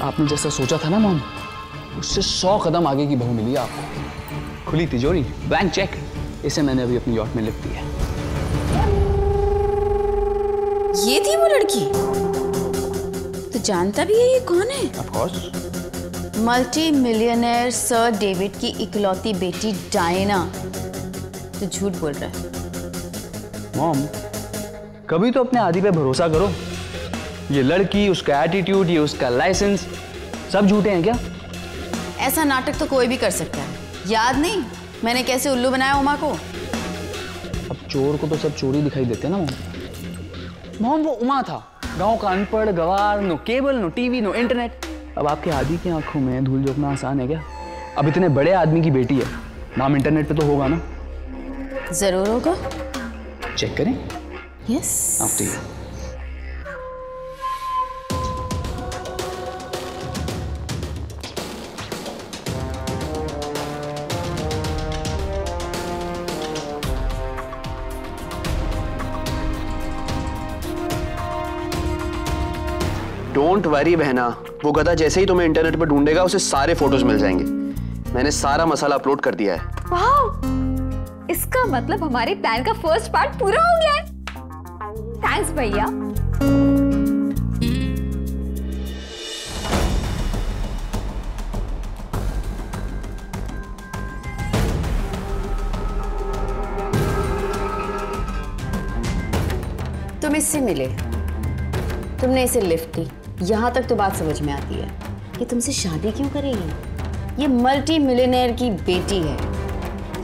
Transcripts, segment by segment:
आपने जैसा सोचा था ना मॉम, उससे 100 कदम आगे की बहू मिली आपको। खुली तिजोरी, ब्लैंक चेक, इसे मैंने अभी अपनी यॉट में लिख दिया है। ये थी वो लड़की? तो जानता भी है ये कौन है? Of course. Multi millionaire sir David की इकलौती बेटी डायना। तो झूठ बोल रहा है। मॉम, कभी तो अपने आदि पे भरोसा करो। ये लड़की, उसका एटीट्यूड, ये उसका लाइसेंस, सब झूठे हैं क्या? ऐसा नाटक तो कोई भी कर सकता है। याद नहीं मैंने कैसे उल्लू बनाया उमा को? अब चोर को तो सब चोरी दिखाई देते हैं ना मॉम। मॉम, वो उमा था, गांव का अनपढ़ गवार, no cable, no TV, no internet. अब आपके आदि की आंखों में धूल झोंकना आसान है क्या? अब इतने बड़े आदमी की बेटी है, नाम इंटरनेट पे तो होगा ना? जरूर होगा। चेक करें। Yes. After you. Don't worry बहना, वो गधा जैसे ही तुम्हें इंटरनेट पर ढूंढेगा उसे सारे फोटोज मिल जाएंगे। मैंने सारा मसाला अपलोड कर दिया है। वाह! इसका मतलब हमारे प्लान का फर्स्ट पार्ट पूरा हो गया है। थैंक्स भैया। तुम इससे मिले, तुमने इसे लिफ्ट दी, यहाँ तक तो बात समझ में आती है कि तुमसे शादी क्यों करेगी। ये मल्टी मिलियनेयर की बेटी है,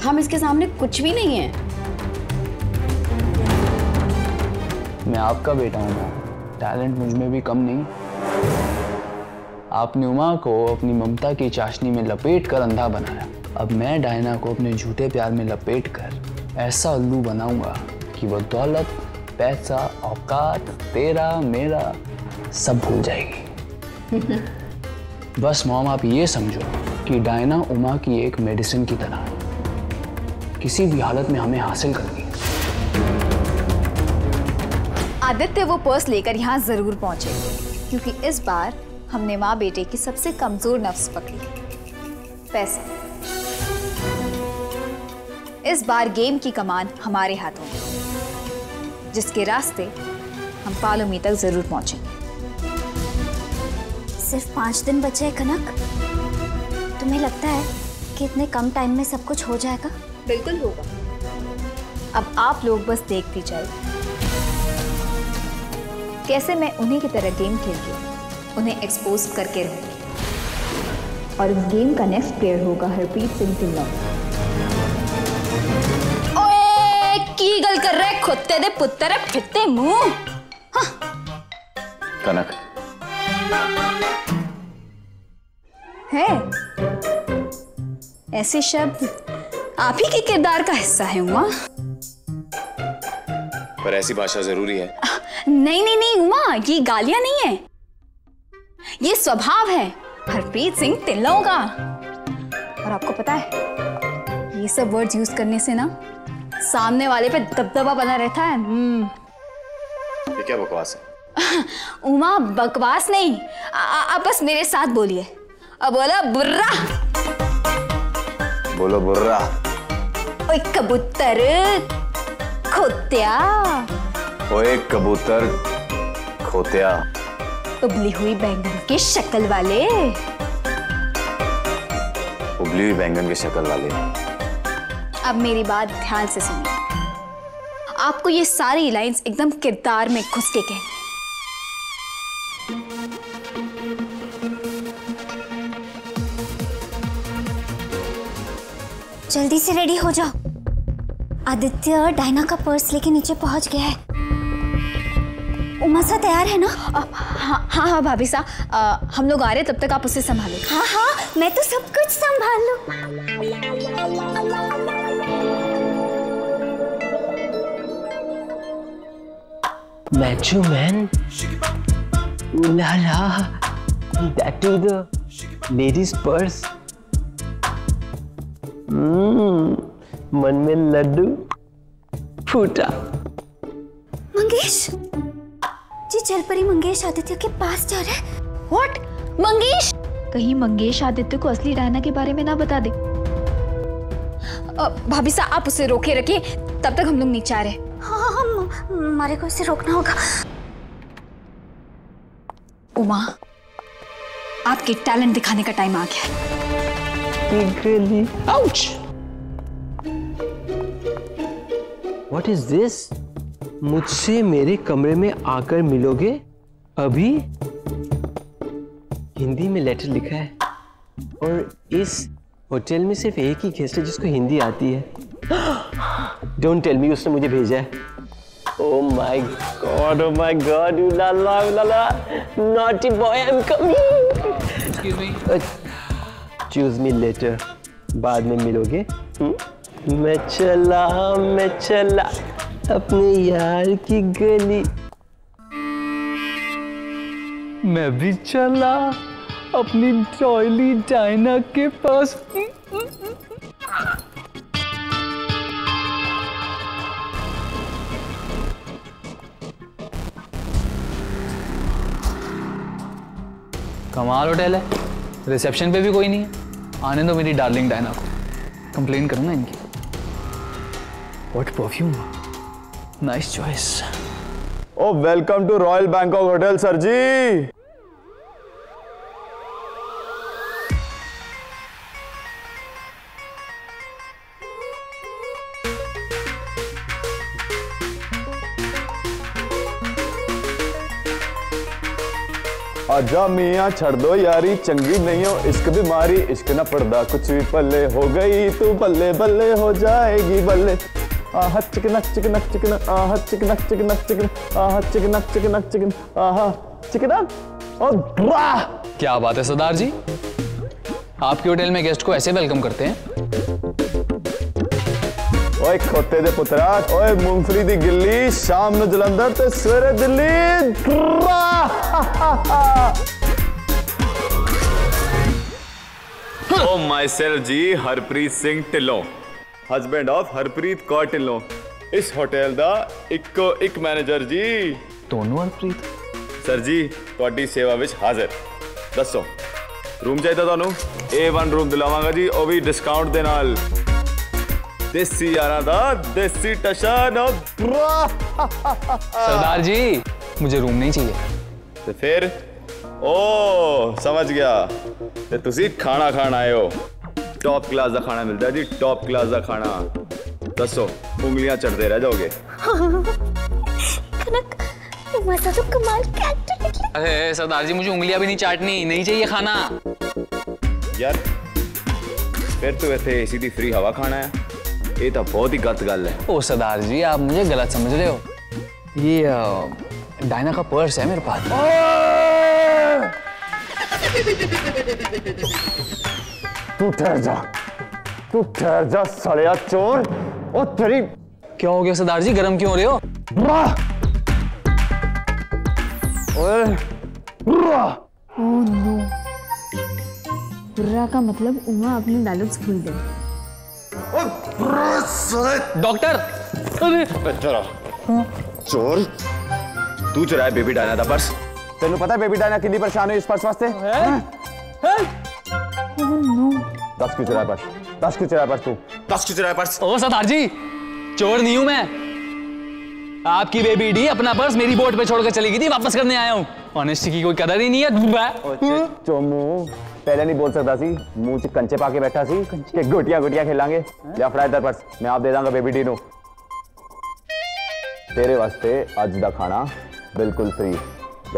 हम इसके सामने कुछ भी नहीं है। मैं आपका बेटा हूँ, टैलेंट मुझ में भी कम नहीं। आपने उमा को अपनी ममता की चाशनी में लपेट कर अंधा बनाया। अब मैं डायना को अपने झूठे प्यार में लपेट कर ऐसा उल्लू बनाऊंगा कि वो दौलत, पैसा, औकात, तेरा मेरा सब भूल जाएगी। बस मॉम, आप ये समझो कि डायना उमा की एक मेडिसिन की तरह किसी भी हालत में हमें हासिल करनी है। आदित्य वो पर्स लेकर यहाँ जरूर पहुंचेंगे, क्योंकि इस बार हमने माँ बेटे की सबसे कमजोर नफ्स पकड़ी, पैसा। इस बार गेम की कमान हमारे हाथों में, जिसके रास्ते हम पालोमी तक जरूर पहुंचेंगे। सिर्फ 5 दिन बचे हैं कनक। तुम्हें लगता है कि इतने कम टाइम में सब कुछ हो जाएगा? बिल्कुल होगा। अब आप लोग बस देखते जाइए कैसे मैं उन्हीं की तरह गेम खेल के उन्हें एक्सपोज करके रहूंगी। और इस गेम का नेक्स्ट प्लेयर होगा हरप्रीत सिंह ढिल्लों। ओए, की गल कर रहे खुत्ते दे पुत्तर फिरते मुंह। हाँ। कनक है ऐसे शब्द आप ही के किरदार का हिस्सा है उमा। पर ऐसी भाषा जरूरी है? नहीं नहीं नहीं उमा, ये गालियां नहीं है, ये स्वभाव है हरप्रीत सिंह ढिल्लों का। और आपको पता है ये सब वर्ड्स यूज करने से ना सामने वाले पे दबदबा बना रहता है। ये क्या बकवास है? उमा, बकवास नहीं, आप बस मेरे साथ बोलिए। अब बोला बुर्रा। बोलो बुर्रा। ओए कबूतर खोत्या। ओए कबूतर खोत्या। उबली हुई बैंगन की शक्ल वाले। उबली हुई बैंगन की शक्ल वाले। अब मेरी बात ध्यान से सुनिए, आपको ये सारी लाइंस एकदम किरदार में घुस के कहनी। जल्दी से रेडी हो जाओ। आदित्य डायना का पर्स लेके नीचे पहुंच गया है। उमा सा तैयार है ना? हाँ हाँ हाँ भाभी सा, हम लोग आ रहे, तब तक आप उसे संभालो। हाँ हाँ, मैं तो सब कुछ संभाल लूं। Macho man, ooh la la, that to the lady's purse. मन में लड्डू फूटा। मंगेश जी, जलपरी मंगेश आदित्य के पास जा रहा है। व्हाट? मंगेश? कहीं मंगेश आदित्य को असली डायना के बारे में ना बता दे। भाभी साहब आप उसे रोके रखिए, तब तक हम लोग नीचे आ रहे हैं। हाँ, हमारे को इसे रोकना होगा। उमा, आपके टैलेंट दिखाने का टाइम आ गया। Ouch! What is this? मुझसे मेरे कमरे में आकर मिलोगे अभी? हिंदी में लेटर लिखा है और इस होटल में सिर्फ एक ही गेस्ट है जिसको हिंदी आती है। Don't tell me उसने मुझे भेजा है। Oh my God, ulala, naughty boy, I'm coming. Excuse me. Choose me later. बाद में मिलोगे। मैं चला अपने यार की गली। मैं भी चला अपनी टॉयली डायना के पास। कमाल होटल है, रिसेप्शन पे भी कोई नहीं है। आने दो मेरी डार्लिंग डायना को, कंप्लेन करूँ ना इनकी। What perfume, nice choice. Oh welcome to Royal Bangkok hotel sir ji. आजा मियाँ छड़ दो यारी, चंगी नहीं हो इश्क बीमारी, इश्क न पड़दा कुछ भी पल्ले, हो गई तू बल्ले बल्ले हो जाएगी बल्ले। आहा चिकनक चिकनक चिकनक, आहा चिकनक चिकनक चिकनक, आहा चिकनक चिकनक चिकन, आहा चिकनक और वाह। क्या बात है सरदार जी, आपके होटल में गेस्ट को ऐसे वेलकम करते हैं? ओए खोते दे पुत्रा, ओए मूंगफली दी गिल्ली, शाम ਨੂੰ ਜਲੰਧਰ ਤੇ ਸਵੇਰੇ Delhi. Oh myself ji Harpreet Singh Dhillon, husband of Harpreet Kaur Dhillon, इस होटल दा इक्को एक मैनेजर जी। दोनों हरप्रीत सर जी ਤੁਹਾਡੀ सेवा विच हाजिर। दसो रूम चाहिए ਤੁਹਾਨੂੰ? A1 रूम दिलावांगा जी, ਉਹ ਵੀ डिस्काउंट ਦੇ ਨਾਲ। देसी यारा दा देसी टशन। सरदार जी मुझे रूम नहीं चाहिए। तो फिर ओ समझ गया, ते तुसी खाना खान आए हो। टॉप क्लास का खाना मिलता है जी, टॉप क्लास का खाना। दसो उंगलियां चढ़ते रह जाओगे। कनक मजा तो कमाल का एक्टर निकला। अरे सरदार जी मुझे उंगलियां भी नहीं चाटनी, नहीं चाहिए खाना। यार फिर तू इतने एसी दी फ्री हवा खाना है, ये तो बहुत ही गलत गल है। ओ सरदार जी आप मुझे गलत समझ रहे हो। ये डायना का पर्स है मेरे पास। तू ठहर जा सालिया चोर। ओ तेरी क्या हो गया सरदार जी, गरम क्यों हो रहे हो? ओए ओह नो, बुर्रा का मतलब उमा अपने डायलॉग्स भूल गई। डॉक्टर चोर, तू चुराया बेबी डायना दा पर्स। तेन पता है बेबी डायना कितनी परेशान है इस पर्स वास्ते? दस क्यों चुराया पर्स? दस क्यों चुराया पर्स? तू 10 क्यों चुराया पर्स? ओ सरदार जी चोर नहीं हूं मैं, आपकी बेबी डी अपना पर्स मेरी बोट पे छोड़कर चली गई थी, वापस करने आया हूं। ऑनेस्टी की कोई कदर ही नहीं है। चोमू पहले नहीं बोल सकता सी, मुंह च कंचे पाके बैठा सी कि गोटियां गोटियां खेलांगे। लिया फड़ा इधर पर्स, मैं आप दे दांगा बेबी डी नु। तेरे वास्ते अज दा खाना बिल्कुल फ्री,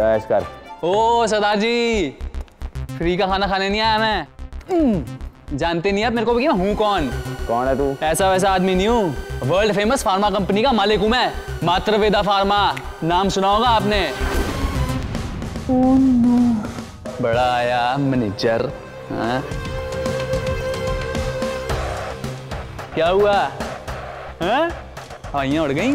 ऐश कर। ओ सरदार जी फ्री का खाना खाने नहीं आया मैं। जानते नहीं आप मेरे को कि मैं हूँ कौन? कौन है तू? ऐसा वैसा आदमी नहीं हूँ, वर्ल्ड फेमस फार्मा कंपनी का मालिक हूँ मैं, मातृवेदा फार्मा, नाम सुना होगा आपने। ओह नो, बड़ा आया मैनेजर। हाँ? क्या हुआ? हाँ? आइयां उड़ गई।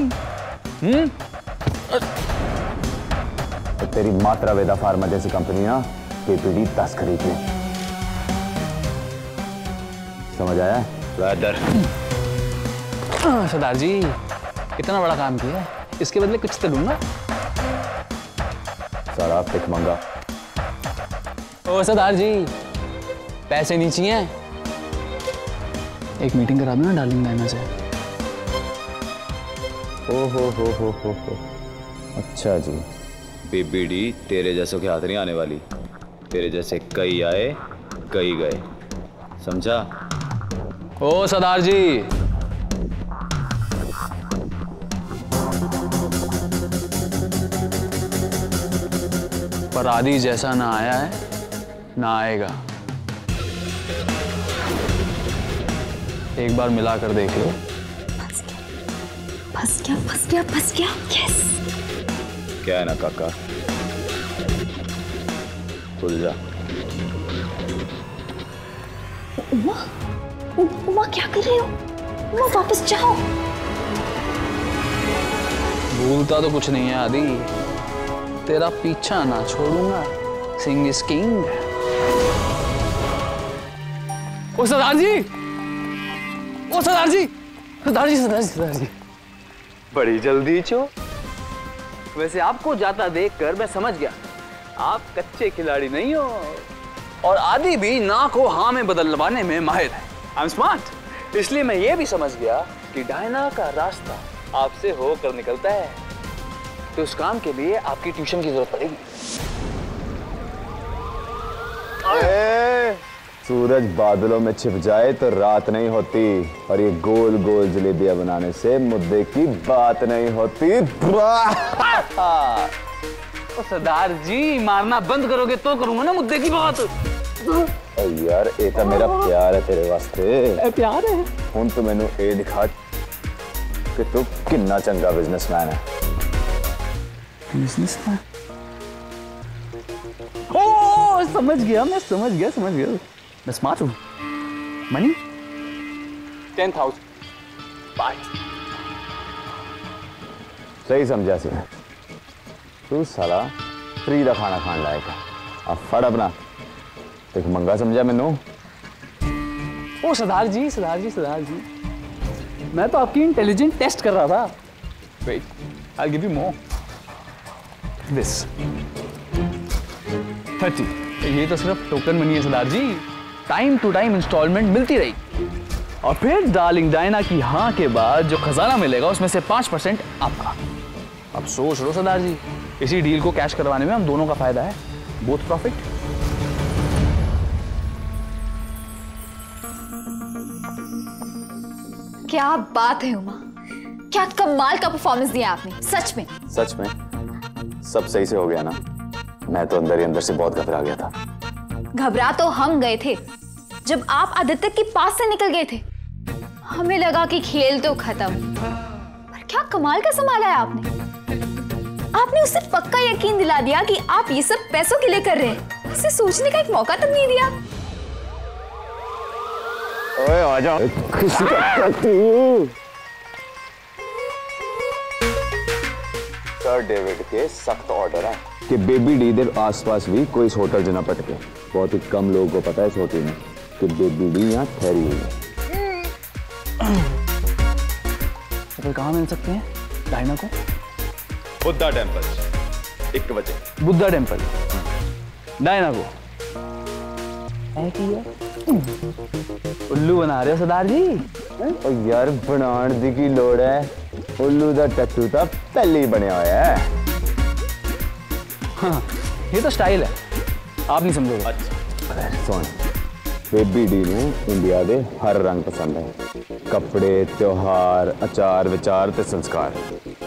तो तेरी मात्रा वेदा फार्मा जैसी कंपनी ना केपीडी 10 खरीद ले। समझ आया? सरदार जी इतना बड़ा काम किया, इसके बदले कुछ तो दूंगा। सारा भिखमंगा। ओ सरदार जी, पैसे नहीं चाहिए? एक मीटिंग करा दो ना डार्लिंग डायना से। ओ हो। अच्छा जी। बीबीडी तेरे जैसों के हाथ नहीं आने वाली। तेरे जैसे कई आए कई गए, समझा? ओ सरदार जी, पर आदि जैसा ना आया है ना आएगा। एक बार मिला कर देख लो। फंस गया। यस। क्या है ना काका, खुल जा। उमा क्या कर रहे हो? उमा वापस जाओ। भूलता तो कुछ नहीं है आदि, तेरा पीछा ना छोड़ूंगा। Singh is king. Oh Sardar ji, oh Sardar ji, Sardar ji. बड़ी जल्दी चो। वैसे आपको जाता देखकर मैं समझ गया आप कच्चे खिलाड़ी नहीं हो, और आदि भी ना को हाँ में बदलवाने में माहिर है। आई एम स्मार्ट, इसलिए मैं ये भी समझ गया कि डायना का रास्ता आपसे होकर निकलता है, तो उस काम के लिए आपकी ट्यूशन की जरूरत पड़ेगी। सूरज बादलों में छिप जाए तो रात नहीं होती, और ये गोल गोल जलेबियां बनाने से मुद्दे की बात नहीं होती। तो सरदार जी, मारना बंद करोगे तो करूंगा ना मुद्दे की बात। यार ये तो मेरा प्यार है तेरे वास्ते। प्यार है? हुण तो मैनू ये दिखा कि तू कितना चंगा बिजनेसमैन है। बिजनेसमैन? ओ समझ गया मैं। मैं स्मार्ट हूँ। मनी 10,000 बाय। सही समझा सी। तू साला फ्री का खाना खान लायक है। अब फड़ अपना भिखमंगा समझा मैनू। ओ सरदार जी, मैं तो आपकी इंटेलिजेंट टेस्ट कर रहा था। Wait, I give you more. This 30। ये तो सिर्फ टोकन मनी है Sardar ji, time to time installment मिलती रहेगी। और फिर डार्लिंग डायना की हाँ के बाद जो खजाना मिलेगा उसमें से 5% आपका। अब सोच लो सरदार जी, इसी डील को कैश करवाने में हम दोनों का फायदा है। Both profit. क्या बात है उमा, क्या कमाल का परफॉर्मेंस दिया आपने। सच में सब सही से हो गया ना? मैं तो अंदर ही अंदर से बहुत घबरा गया था। घबरा तो हम गए थे जब आप आदित्य के पास से निकल गए थे। हमें लगा कि खेल तो खत्म, पर क्या कमाल का संभाला है आपने उसे पक्का यकीन दिला दिया कि आप ये सब पैसों के लिए कर रहे हैं। उसे सोचने का एक मौका तक नहीं दिया। ओए आजा। सर डेविड के सख्त ऑर्डर है कि बेबी डी दे आसपास भी कोई इस होटल जना पटके। बहुत ही कम लोगों को पता है इस होटल में कि बेबी डी यहाँ ठहरी हुई है। तो कहाँ मिल सकते हैं डायना को? बुद्धा टेम्पल 1 बजे। बुद्धा टेम्पल डायना को उल्लू बना रहे हो सरदार जी? और यार बनाने दी की लोड़ है, उल्लू दा टैटू तो पहले ही बनया हुआ है। हाँ, ये तो स्टाइल है, आप नहीं समझोगे। अच्छा सुन, बेबी डी ने इंडिया के हर रंग पसंद है। कपड़े, त्योहार, अचार विचार ते संस्कार।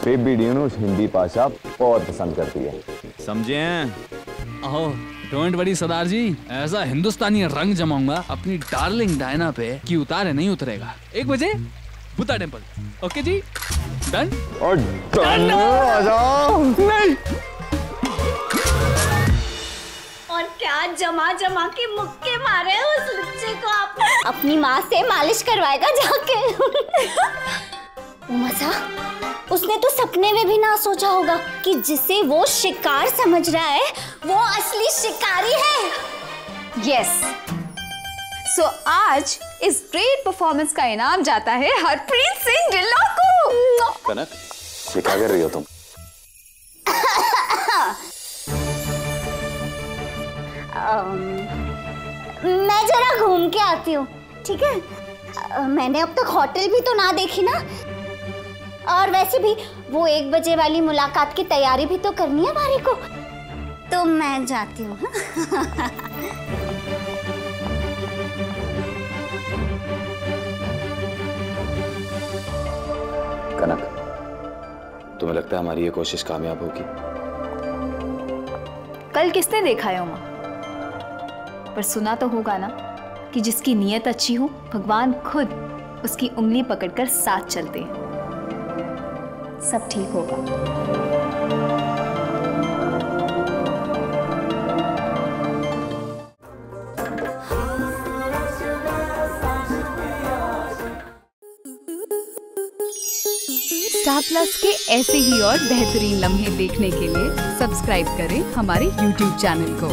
बेबी डी ने हिंदी भाषा बहुत पसंद करती है। समझे? ओह डोंट वरी सरदार जी, ऐसा हिंदुस्तानी रंग जमाऊंगा अपनी डार्लिंग डायना पे कि उतारे नहीं उतरेगा। 1 बजे बुद्धा टेम्पल। ओके जी, डन? और डन आ जाओ। नहीं और क्या जमा के मुक्के मारे उस लुच्चे को आप। अपनी माँ से मालिश करवाएगा जाके। मजा, उसने तो सपने में भी ना सोचा होगा कि जिसे वो शिकार समझ रहा है वो असली शिकारी है। यस, सो आज इस ग्रेट परफॉर्मेंस का इनाम जाता है हरप्रीत सिंह ढिल्लों को। कनक, ये क्या कर रही हो तुम? मैं जरा घूम के आती हूँ, ठीक है? मैंने अब तक होटल भी तो ना देखी ना, और वैसे भी वो 1 बजे वाली मुलाकात की तैयारी भी तो करनी है हमारे को, तो मैं जाती हूँ। कनक, तुम्हें लगता है हमारी ये कोशिश कामयाब होगी? कल किसने देखा है उमा? पर सुना तो होगा ना कि जिसकी नीयत अच्छी हो भगवान खुद उसकी उंगली पकड़कर साथ चलते हैं। सब ठीक होगा। स्टार प्लस के ऐसे ही और बेहतरीन लम्हे देखने के लिए सब्सक्राइब करें हमारे YouTube चैनल को।